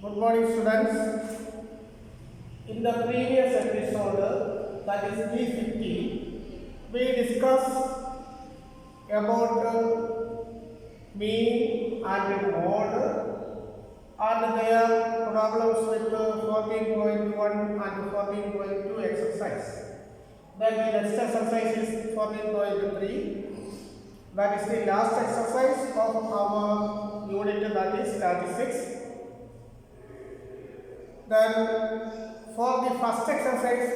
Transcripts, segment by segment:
Good morning, students. In the previous episode, that is G50, we discussed about mean and mode and their problems with 14.1 and 14.2 exercise. Then the next exercise is 14.3. That is the last exercise of our unit, that is statistics. Then for the first exercise,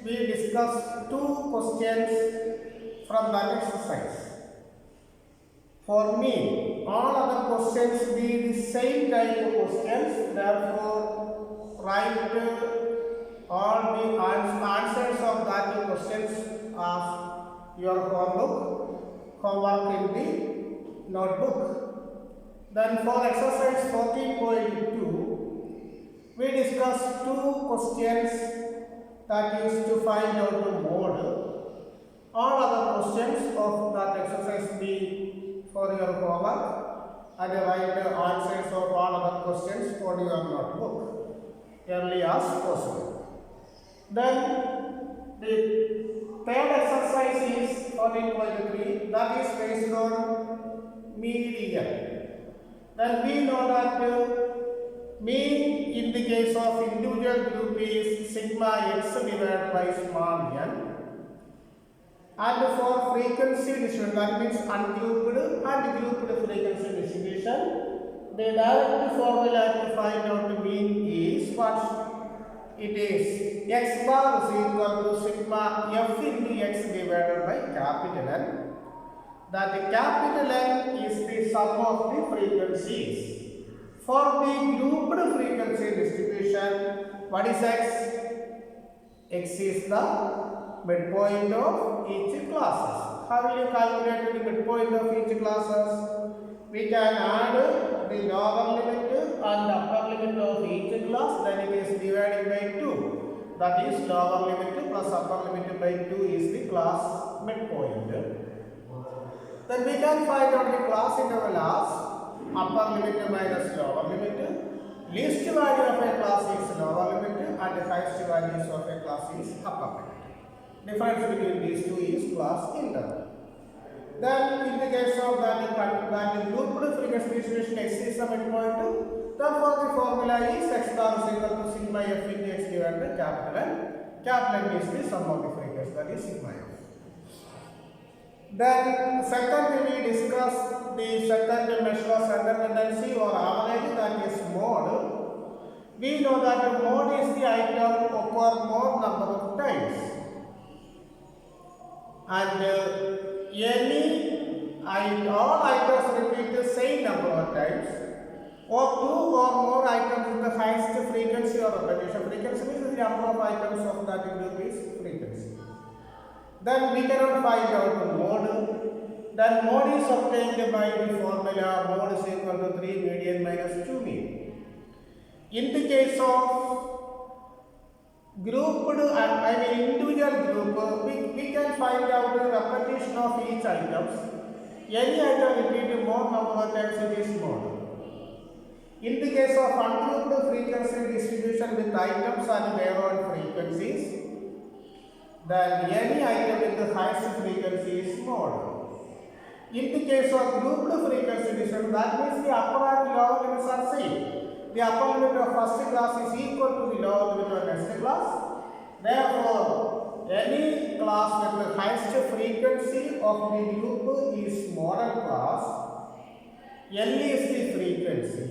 we discussed two questions from that exercise. For me, all other questions be the same type of questions. Therefore, write all the answers of that questions as your homework in the notebook. Then for exercise 14.2, we discussed two questions, that is to find out the mode. All other questions of that exercise be for your homework and write the answers of all other questions for your notebook early as possible. Then the third exercise is 14.3, that is based on median. Then we know that mean in the case of individual group is sigma x divided by small n, and for frequency distribution, that means ungrouped and grouped frequency distribution, the direct formula to find out the mean is what? It is x bar is equal to sigma f into x divided by capital N. That the capital N is the sum of the frequencies. For the grouped frequency distribution, what is x? X is the midpoint of each classes. How will you calculate the midpoint of each classes? We can add the lower limit and upper limit of each class, then it is divided by 2. That is lower limit plus upper limit by 2 is the class midpoint. Then we can find out the class interval as upper limit minus lower limit, least value of a class is lower limit and the highest values of a class is upper limit. Difference between these two is class interval. Then in the case of that grouped frequency distribution x is the midpoint, therefore the formula is x bar is equal to sigma f into x divided by capital N. Capital N is the sum of the frequency, that is sigma f. Then second we discuss the second measure of center tendency or average, that is mode. We know that mode is the item occur more number of times, and all items repeat the same number of times, or two or more items with the highest frequency or repetition. Frequency means the number of items of that group is frequency. Then we cannot find out the mode. Then mode is obtained by the formula mode is equal to 3 median minus 2 mean. In the case of grouped, individual group, we can find out the repetition of each items. Any item repeated more number of times, it is mode. In the case of ungrouped frequency distribution with items and their own frequencies, then any item with the highest frequency is mode. In the case of grouped frequency distribution, that means the upper and lower limits are same. The upper limit of first class is equal to the lower limit of next class. Therefore, any class with the highest frequency of the group is model class. L is the frequency.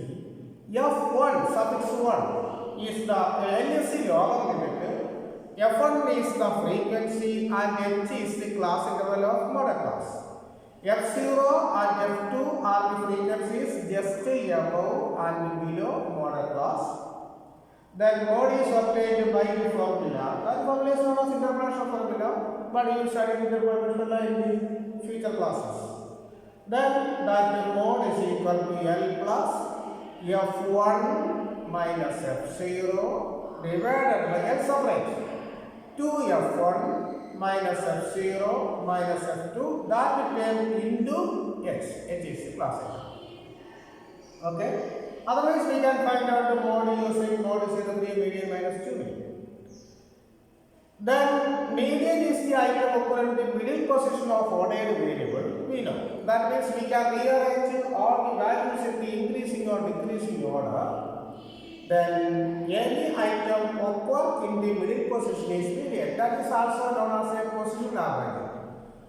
F1 suffix 1 is the L is the lower limit. F1 is the frequency and H is the class interval of model class. F0 and F2 are the frequencies just above and below model class. Then mode is obtained by the formula. That formula is known as interpolation formula, but you study interpolation formula in the future classes. Then that mode is equal to L plus F1 minus F0 divided by L separate. 2f1 minus f0 minus f2, that will turn into h. H is the class. Okay. Otherwise, we can find out the mode using mode is equal to median minus 2 median. Then median is the item occurring in the middle position of ordered variable. We know that means we can rearrange all the values in the increasing or decreasing order. Then any item occur in the middle position is median. That is also known as a position average.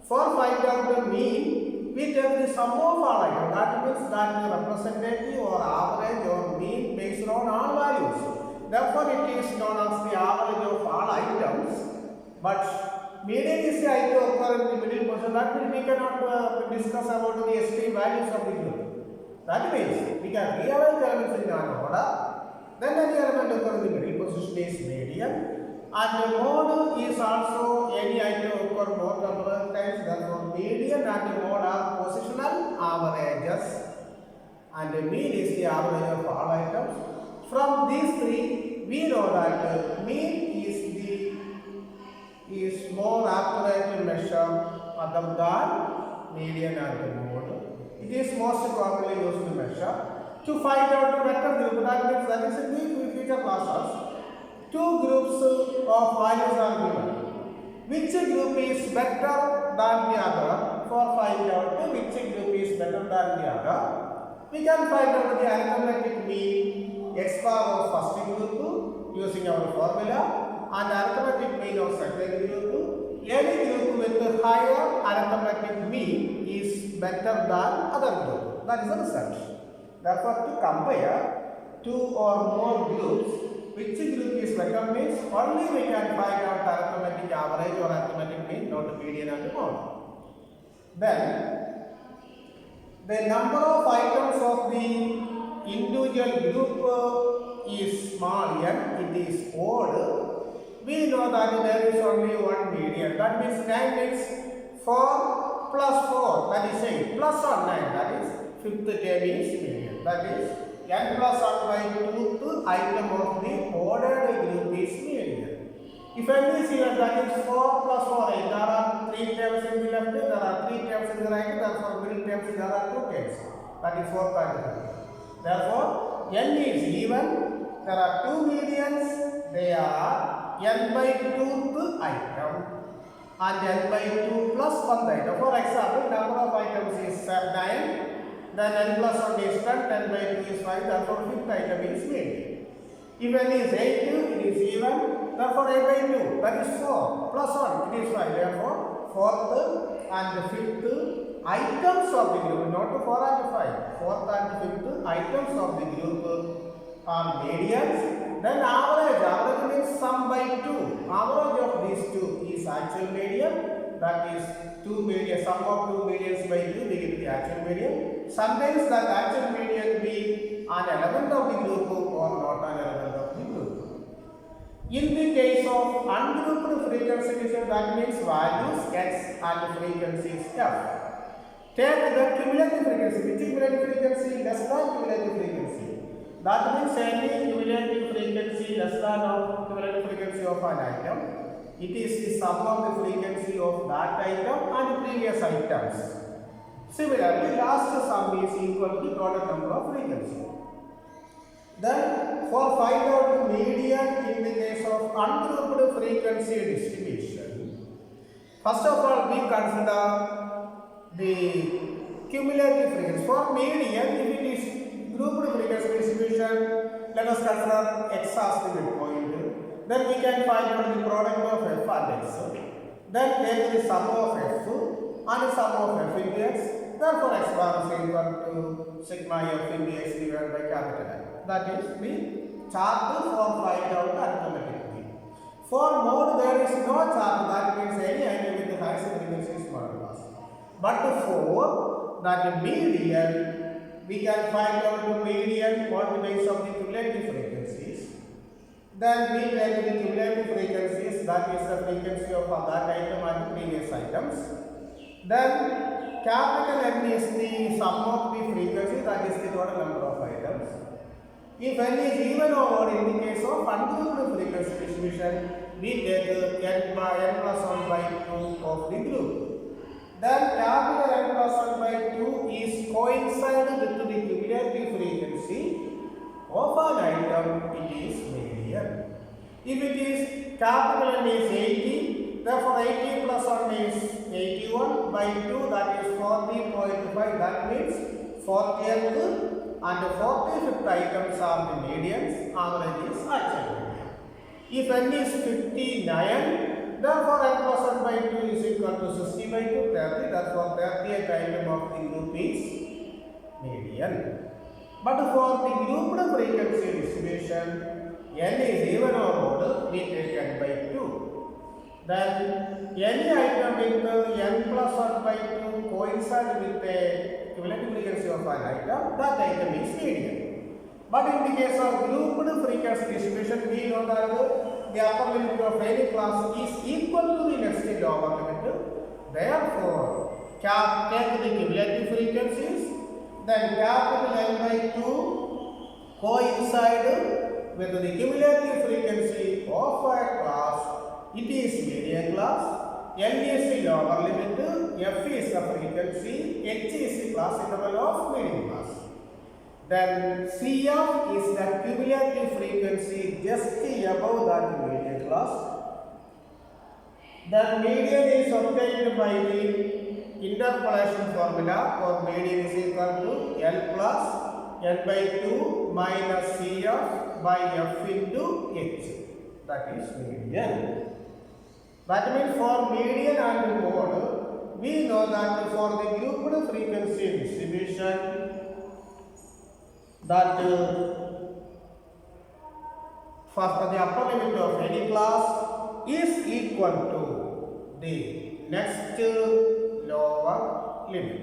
For find out the mean, we take the sum of all items. That means that the representative or average or mean based on all values. Therefore, it is known as the average of all items. But median is the item occurring in the middle position. That means we cannot discuss about the extreme values of the group. That means we can rearrange elements in an order. Then any element occurring in the middle position is median. And the mode is also any item occur more number of times. Therefore, median and the mode are positional averages. And the mean is the average of all items. From these three, we know that mean is more accurate measure other than median and the mode. It is most commonly used to measure. To find out the vector group, that is in the future classes, two groups of values are given. Which group is better than the other? For find out which group is better than the other, we can find out the arithmetic mean x bar of first group using our formula and arithmetic mean of second group. Any group with higher arithmetic mean is better than other group. That is the result. Therefore, to compare two or more groups, which group is better means only we can find out arithmetic average or arithmetic mean, not median and mode. Then, the number of items of the individual group is small n, it is odd. We know that there is only one median. That means 9 means 4 plus 4, that is 8, plus or 9, that is fifth term is median. That is n plus 1 by 2th item of the ordered group is median. If n is here, that is 4 plus 4, 8. There are 3 terms in the left, there are 3 terms in the right, therefore middle terms there are 2 terms. That is 4 quadratic. Therefore, n is even. There are 2 medians, they are n by 2th item and n by 2 plus 1 item. For example, number of items is 9. Then n plus 1 is 10, 10 by 2 is 5, therefore 5th item is median. If n is 8, it is even, therefore 8 by 2, that is 4, plus 1, it is 5, therefore 4th and 5th items of the group, not 4 and 5, 4th and 5th items of the group are medians. Then average means sum by 2, average of these two is actual median, that is 2 median, sum of 2 medians by 2, we get the actual median. Sometimes that actual median be an element of the group or not an element of the group. In the case of ungrouped frequency division, that means values x and frequencies f. Take the cumulative frequency. Which cumulative frequency? Less than cumulative frequency. That means any cumulative frequency less than of cumulative frequency of an item. It is the sum of the frequency of that item and previous items. Similarly, last sum is equal to total number of frequency. Then, for find out the median in the case of ungrouped frequency distribution, first of all, we consider the cumulative frequency. For median, if it is grouped frequency distribution, let us consider x as the midpoint. Then we can find out the product of f and x. Then take the sum of f and the sum of f into x. Therefore, x bar is equal to sigma f into x divided by capital I. That is the chart for find out arithmetic mean. For mode, there is no chart. That means any item with the highest frequency is modulus. But for that median, we can find out the median on the basis of the cumulative frequencies. Then we take the cumulative frequencies, that is the frequency of that item and previous items. Then capital N is the sum of the frequency, that is the total number of items. If n is even or odd in the case of ungrouped frequency distribution, we take n plus 1 by 2 of the group. Then capital N plus 1 by 2 is coincided with the cumulative frequency item, it is median. If it is capital N is 80, therefore 80 plus 1 is 81 by 2, that is 40.5, that means 40th and 45th items are the medians, average is actual median. If N is 59, therefore N plus 1 by 2 is equal to 60 by 2, 30, therefore 30th item of the group is median. But for the grouped frequency distribution, N is even or odd, we take N by 2. Then any item with N plus 1 by 2 coincide with the equivalent frequency of an item, that item is median. But in the case of grouped frequency distribution, we know that the upper limit of any class is equal to the next lower limit. Therefore, take the cumulative frequencies, then capital N by 2 coincide with the cumulative frequency of a class. It is median class. N is the lower limit, F is the frequency, H is the class interval of median class. Then CF is the cumulative frequency just above that median class. Then median is obtained by the interpolation formula, or median is equal to L plus N by 2 minus CF by F into H. That is median. That means for median and mode, we know that for the grouped frequency distribution, that for the upper limit of any class is equal to the next lower limit.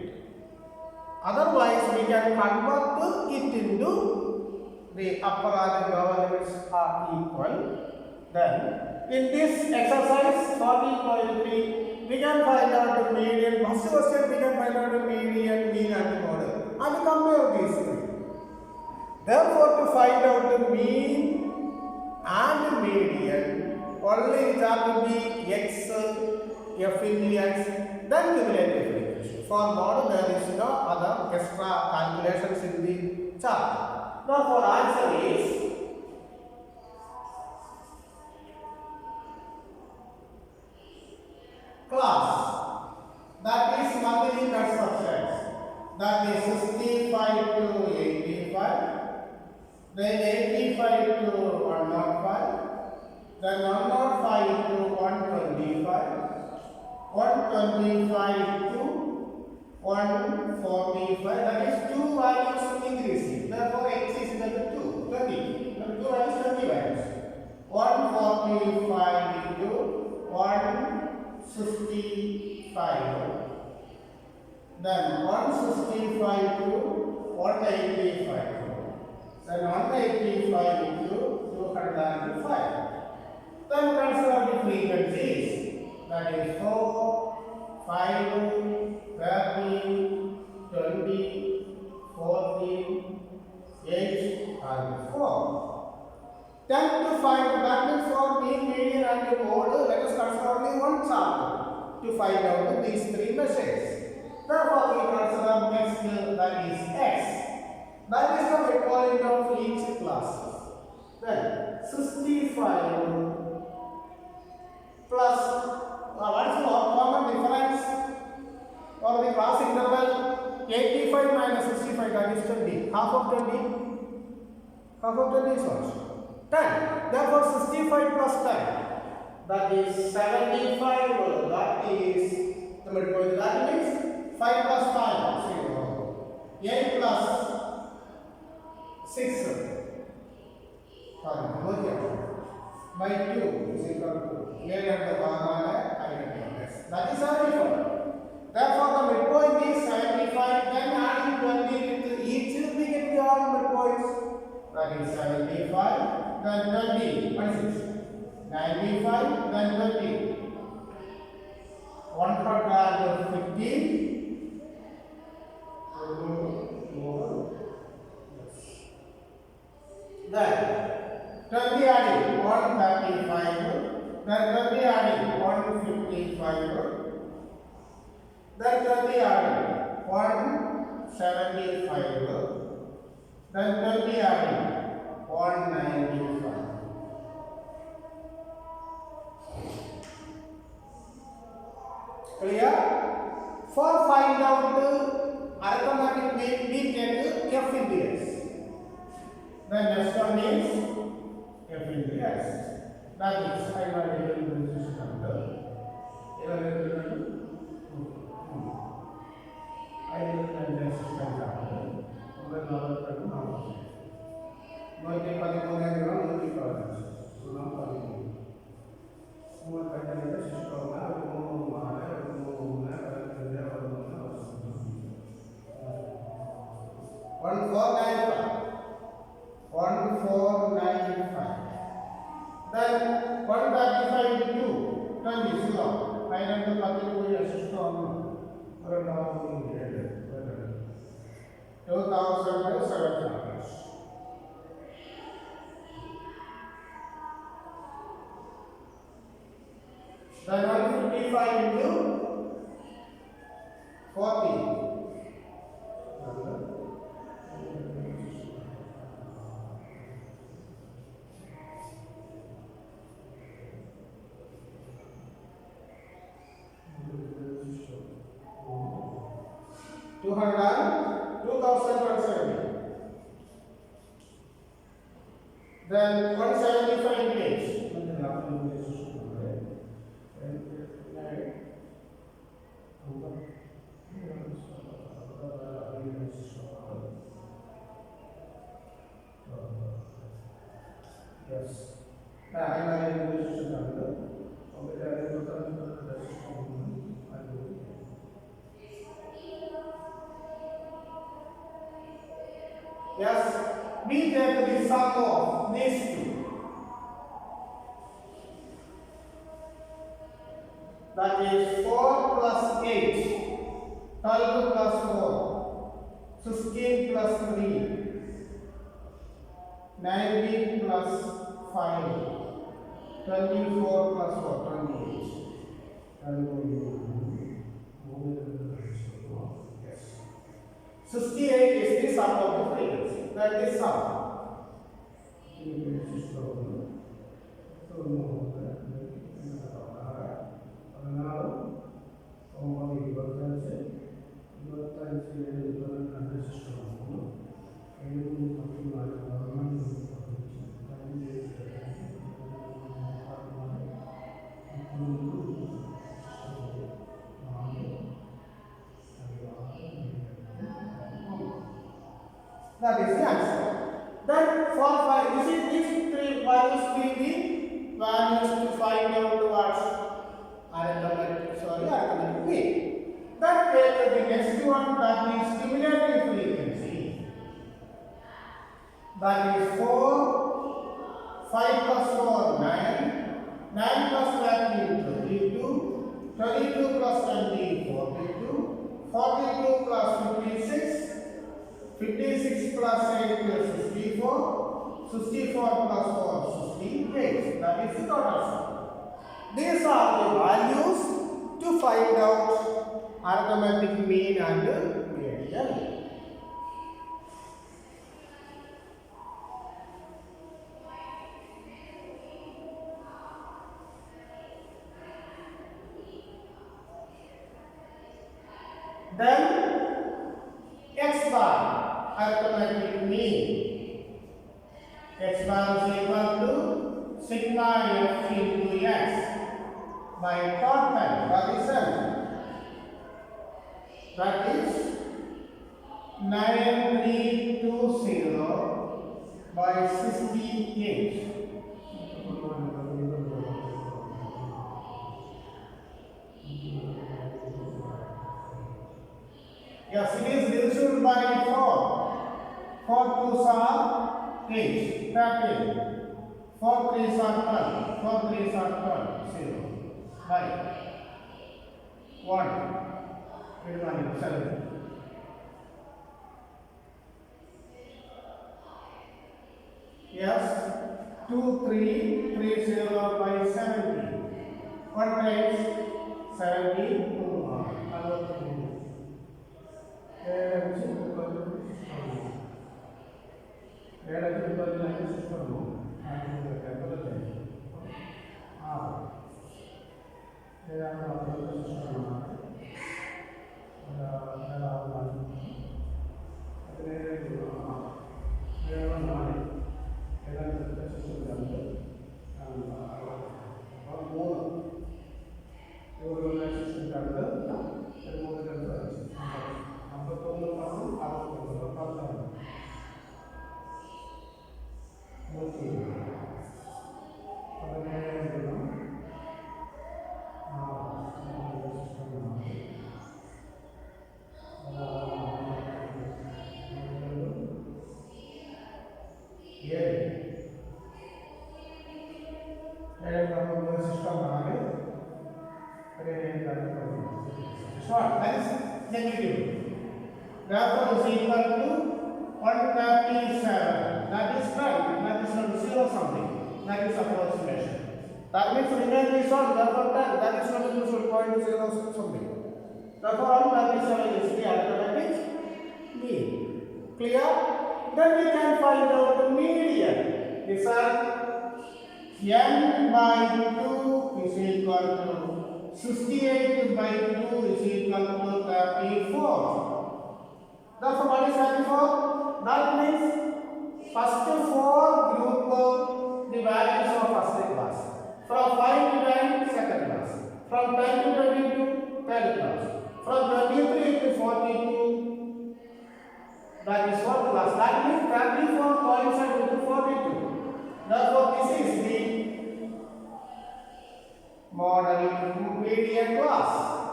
Otherwise, we can convert it into the upper and lower limits are equal. Then, in this exercise 40.3, we can find out the median. First question, we can find out the median, mean and mode, and compare these three. Therefore, to find out the mean and median, only it have to be x, f into x, then cumulative frequency. For mode, there is no other extra calculations in the chart. Therefore, answer is class, that is monthly constructions, that is 65 to 85, then 85 to 105, then 105 to 125, 125 to 145, that is 2 values increasing, therefore x is equal to 2, 20, 2 values 20 values, 145 into 165, then 165 to 185, then 185 into 205. Then consider the frequencies, that is 4, 5, 13, 20, 14, 8 and 4. Then to find, that means for mean, median and mode, let us consider only one chart to find out these three measures. Therefore, we consider next, that is x. That is the midpoint of each class. Then 65 plus, what is the common difference for the class interval? 85 minus 65, that is 20. Half of 20? Half of 20 is what? 10. Therefore, 65 plus 10, that is 75. That is the midpoint. That means 5 plus 5, 0. 8 plus 6 by 2 is equal to 8 at the bottom and that is 75. Therefore, the midpoint is 75. Then adding 20 with each, we get the all midpoints. That is 75. Then 20. What is it? 95. Then 20. 115. Then 20 adding 135, then 20 adding 155, then 20 adding 175, then 20 adding 195. Clear? For find out arithmetic mean, we take f into s. The next one is f into s. That is I will system. Then 135 into 20 zero. I have to calculate the system. 2,700. Then 155 into 40. 2,070. Then 175 days. Yes. Yes, we take the sum of these two. That is 4 plus 8, 12 plus 4, 16 plus 3, 19 plus 5, 24 plus 4, 28. 68 is the sum of the frequency. That is sum. That is the answer. Then for five, you see these three values being the values to find out what arithmetic mean. Then take the next one, that is cumulative frequency. That is 4, 5 plus 4, 9, 9 plus 20, 22, 22 plus 20, 42, 42 plus 56, 56 plus 8 is 64, 64 plus 4 68. That is the total sum. These are the values to find out arithmetic mean and median. Then x bar arithmetic mean. X bar is equal to sigma f into x by total. That is 9320 by 68. Yes, it is divisible by 4. 4 2s are 8, 13. 4 3s are 12. 4 3s are 12. 0. By 1. 7. Yes, 2 3 3 0 by 70. 1 times 70 2. ఏడైతే ఇబ్బంది system that is negative. Therefore, is equal to 137. That is right. That is not 0 something. That is approximation. That means remainder is 1. Therefore, 10. That is not equal to 0.0 something. Therefore, 137 is the arithmetic mean. Clear? Then we can find out the median. These are n by 2 is equal to 68 by 2 is equal to 34. Therefore, what is 34? That means first 4 group the values of first class. From 5 to 9, second class. From 10 to 22, third class. From 23 to 42, that is fourth class. That means 34 coincide with 42. Therefore, this is the model median class.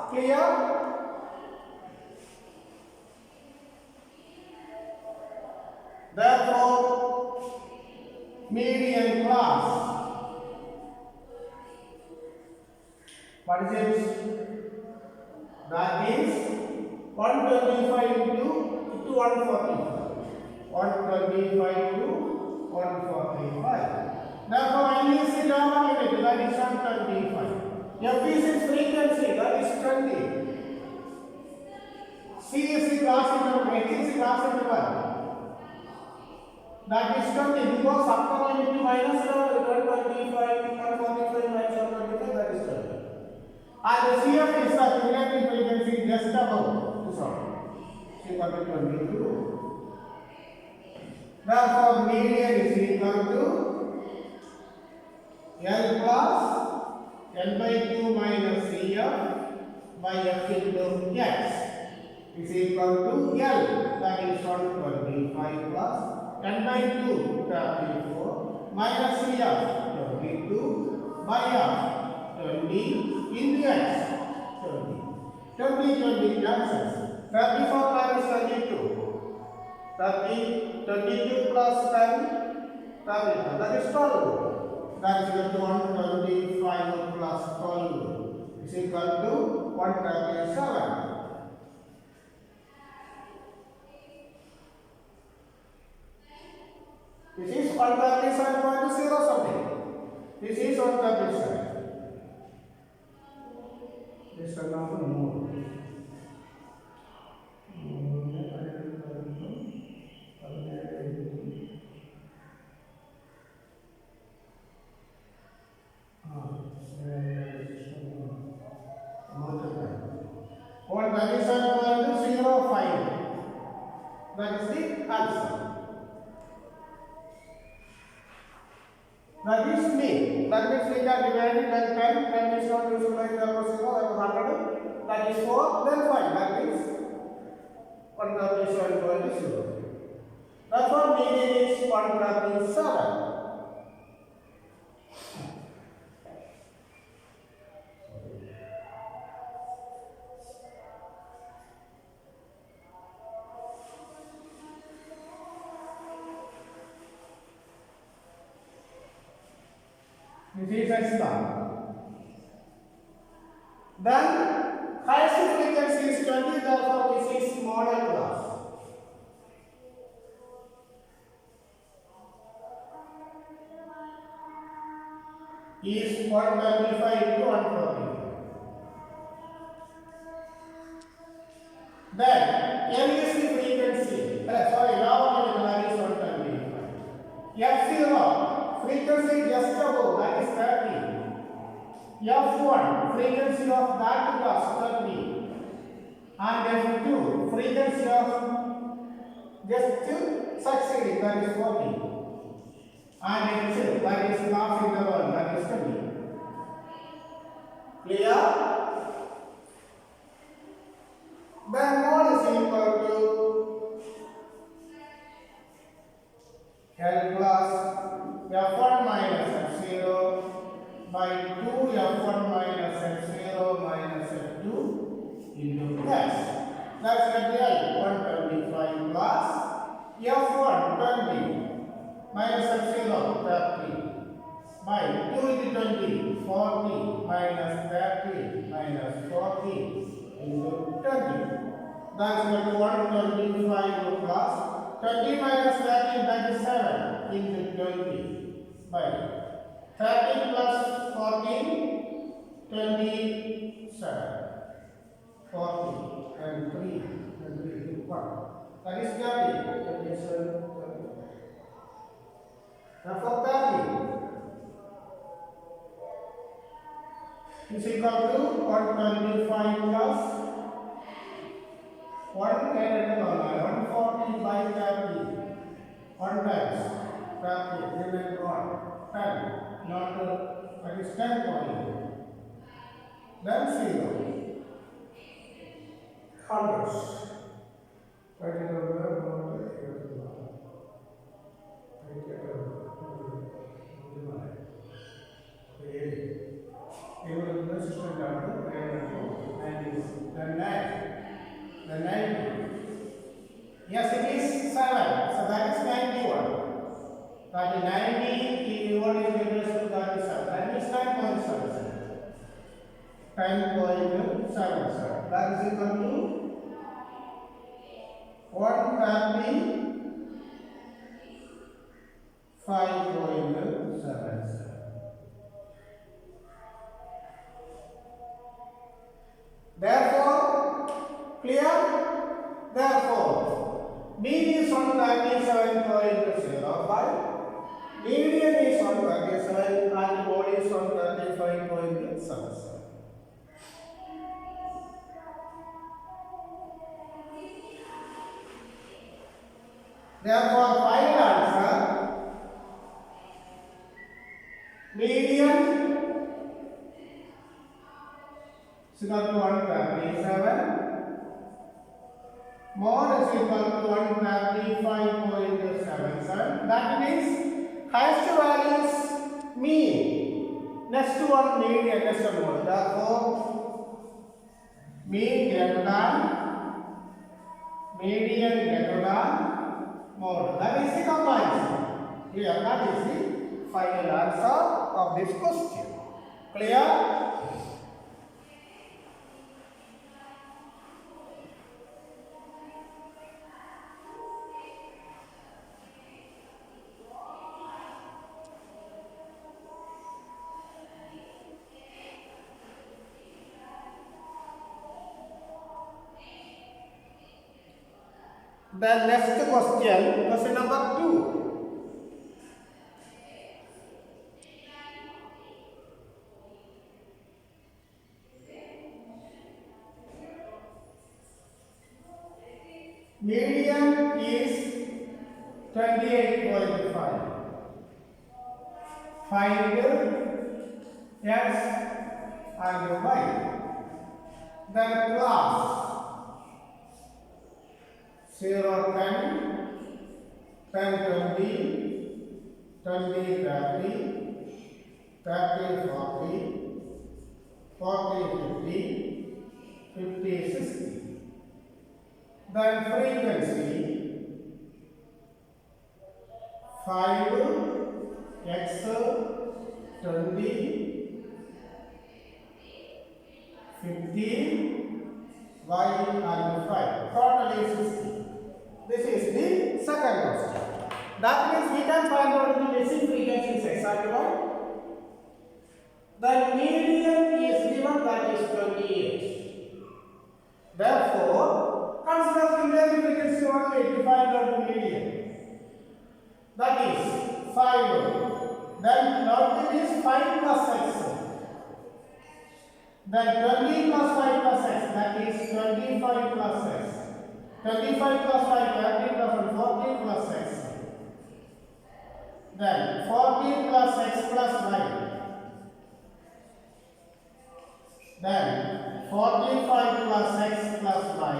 Clear? Therefore, median class, what is it? That is 125 to 145. 125 to 145. Therefore, N is the denominator, that is 125. F is its frequency, that is 20. C is the class interval, H is the class interval, that is 20. Because after limit to minus 125, 145 minus 125, that is 20. And the CF is the relative frequency just above this one. C equal to 22. Therefore, median is equal to L plus L by 2 minus CF by F into X is equal to L, that is 125 plus N by 2 34 minus CF 22 by F 20 into X 20 cancels. 34 minus 22 22 plus 10 32, that is 12. That is equal to 125 plus 12 is equal to 137. This is 137.0 something. This is 137. This is number more. That is the answer. That is mean. That means we can divide it by 10. 10 is not useful by 0, that is 100. That is 4, then 5. That means 137.0. Therefore, median is 137. This is X bar. Then highest frequency is 20, therefore this is model class. Is 125 to 140. Then L is the frequency. Sorry, now is 125. frequency just above, that is 30. F1, frequency of that was 30. And F2, frequency of just succeeding, that is 40. And H, that is half interval, that is 20. Clear? Then mode is equal to L plus F1 minus F0 by 2 F1 minus F0 minus F2 into plus. That's at the I 125 plus F1 20 minus F0 30 by 2 into 20 40 minus 30 minus 40 into 20. That's at 125 plus 20 minus 30, that is 7 into 20 by 30 plus 14, 27, 40 and 3, 1. That is 30, 27, 30. Now for 30 is equal to 125 plus 140 by 30. 1 times 30, remaining 1, 10, not that is 10 point. Then 0. Hundreds. The 90. Yes, it is 7. So that is 91. That is 90 what is equal to 37. That is 10.77. 10.77. That is equal to 135.77. Therefore, clear? Therefore, mean is 137.05, median is 137 and mode is 135.77. Therefore, final answer, median is equal to 137. Mode is equal to 135.77. That means highest value is mean. Next one median, next one mode. Therefore, mean greater than, median greater than mode. That is the comparison. Clear? That is the final answer of this question. Clear? The next question, question number 2. Median is 28.5. Find X and Y. Then class 0, 10, 10, 20, 20, 30, 30, 40, 40, 50, 50, 60. Then frequency 5, X, 20, 15, Y and 5. Total is 60. This is the second question. That means we can find out the missing frequencies exactly what? The median is given, that is 28. Therefore, consider similar frequency only to find out the median. That is 5 Then logarithm is 5 plus x. Then 20 plus 5 plus x, that is 25 plus x. 25 plus 5, 30 plus 1, 40 plus x. Then 40 plus x plus y. Then 45 plus x plus y,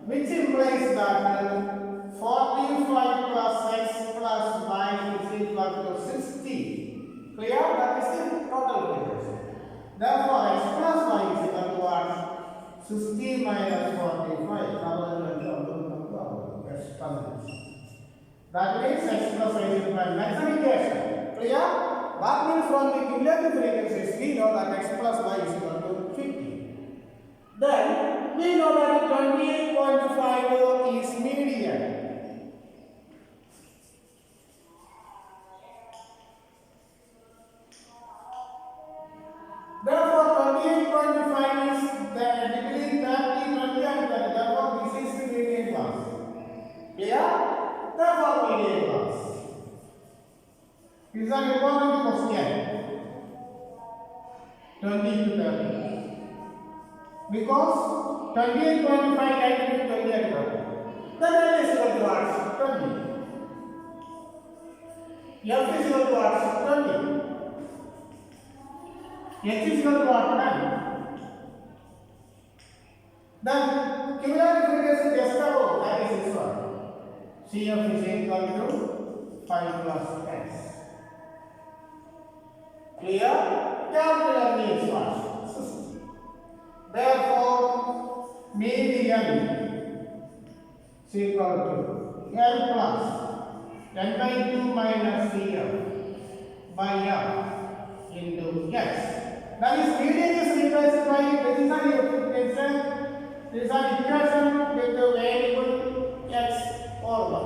which implies that 45 plus x plus y is equal to 60. Clear? That is the total figures. Therefore, x plus y is equal to what? 60 minus 45. That means x plus y is equal to next equation. Clear? That means from the cumulative frequencies, we know that x plus y is equal to 50. Then, we know that 28.5 is median. Therefore, 28.5 is between 30, 20 and 30. Therefore, this is the median class. Clear? Therefore, median class. This is an important question. 20 to 30. Because 28.5 divided with 20 at 1. Then L is equal to what? 20. F is equal to what? 20. H is equal to what? 10. Then cumulative frequency just above, that is this one. CF is equal to 5 plus x. Clear? Capital means what? 60. Therefore, median is equal to L plus n by 2 minus CF by F into x. That is, median is replaced by this is an equation with the variable x or y.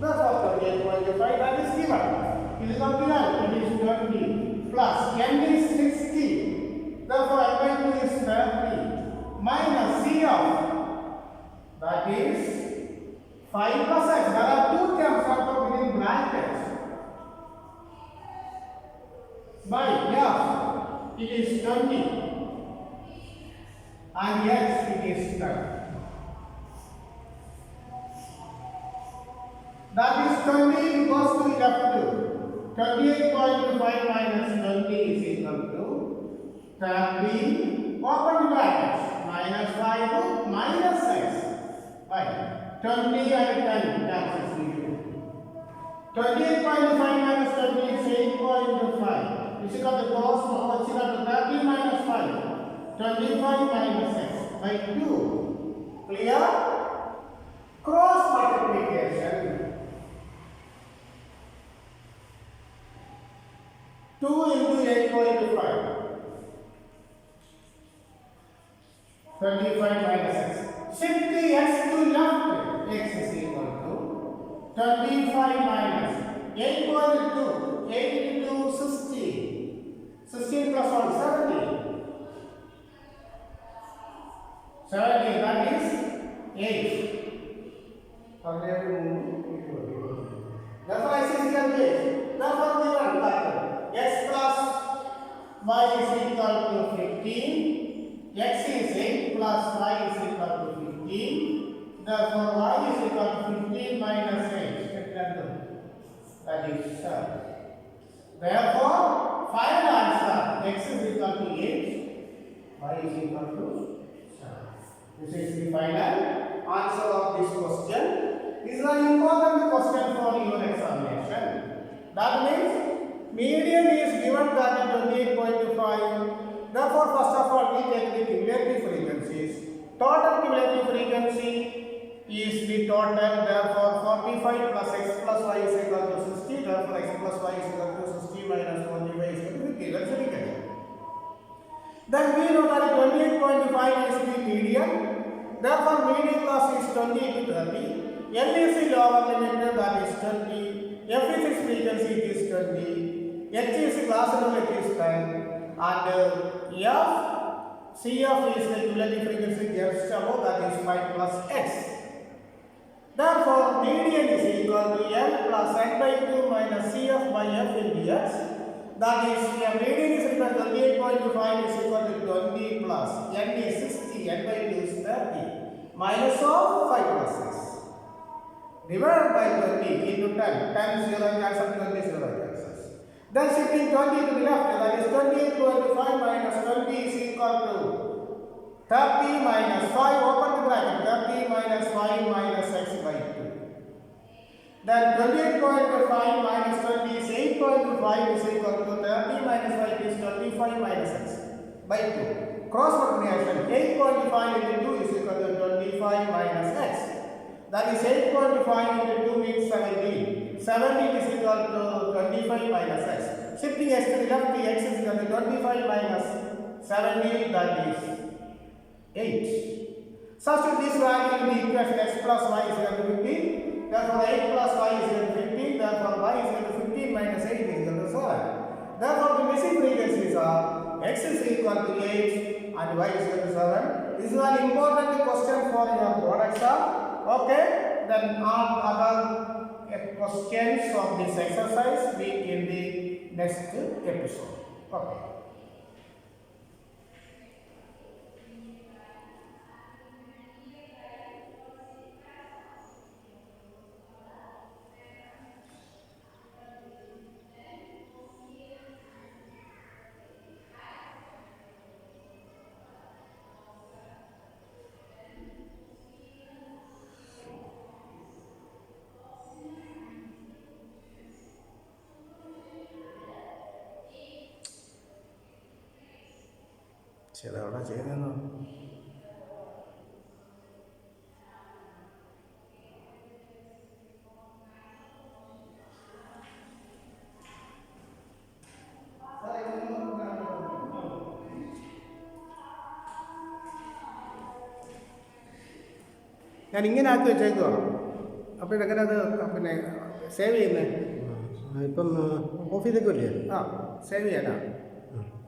Therefore, 28.5 that is given. It is not given. It is 20 plus n is 60. Therefore, n by 2 is 30 minus CF, that is 5 plus x. There are two terms are within brackets. By F, it is 20 and x it is 30. That is 20 goes to F2. 28.5 minus 20 is equal to 30, open brackets, minus 5 minus x by 20 and 10 cancels equal. 28.5 minus 20 is 8.5. Is equal to cos, is equal to 30 minus 5, 25 minus x by 2. Clear? Cross multiplication. 2 into 8.5. 25 minus x. Shift the x to left. X is equal to 25 minus 8.2. 8 into 16. 16 plus 1, 70. 70, that is 8. Therefore, x is equal to 8. Therefore, given that x plus y is equal to 15. X is 8 plus y is equal to 15. Therefore, y is equal to 15 minus 8. That is 7. Therefore, final answer x is equal to 8, y is equal to 7. This is the final answer of this question. This is an important question for your examination. That means median is given that 28.5. Therefore, first of all, we take the cumulative frequencies. Total cumulative frequency is the total. Therefore, 45 plus x plus y is equal to 60. Therefore, x plus y is equal to 60 minus 45 is equal to 50. That's the equation. Then we know that 28.5 is the median. Therefore, median class is 20 to 30. L is the lower limit, that is 20. F is its frequency, it is 20. H is the class level, it is 10. And F, CF is the cumulative frequency just above, that is 5 plus x. Therefore, median is equal to L plus n by 2 minus CF by F into x. That is, reading is equal to 28.5 is equal to 20 plus n is 60, n by 2 is 30, minus of 5 plus 6. Divided by 20 into 10, 10 0 cancel, 20 0 cancels. Then shifting 20 to the left, that is 28.5 minus 20 is equal to 30 minus 5, open the bracket, 30 minus 5 minus x by 2. Then 28.5 minus 20 is 8.5 is equal to 30 minus 5 is 25 minus x by 2. Cross multiplication, 8.5 into 2 is equal to 25 minus x. That is 8.5 into 2 means 17. 17 is equal to 25 minus x. Shifting x to the left, the x is equal to 25 minus 17, that is 8. Substitute this value in the equation x plus y is equal to 15. Therefore, 8 plus y is equal to 15. Therefore, y is equal to 15 minus 8 is equal to 7. Therefore, the missing frequencies are x is equal to 8 and y is equal to 7. This is an important question for your board exam. Okay, then all other questions of this exercise will in the next episode. Okay. ചിലവിടെ ചെയ്യുന്നു. ഞാൻ ഇങ്ങനെ ആക്കി വെച്ചേക്കുവാ. അപ്പോൾ ഇതെങ്ങനെ അത് പിന്നെ save ചെയ്യുന്നത്? ഇപ്പം ഓഫീസിലേക്ക് വരില്ലേ? ആ, സേവ് ചെയ്യാനാ.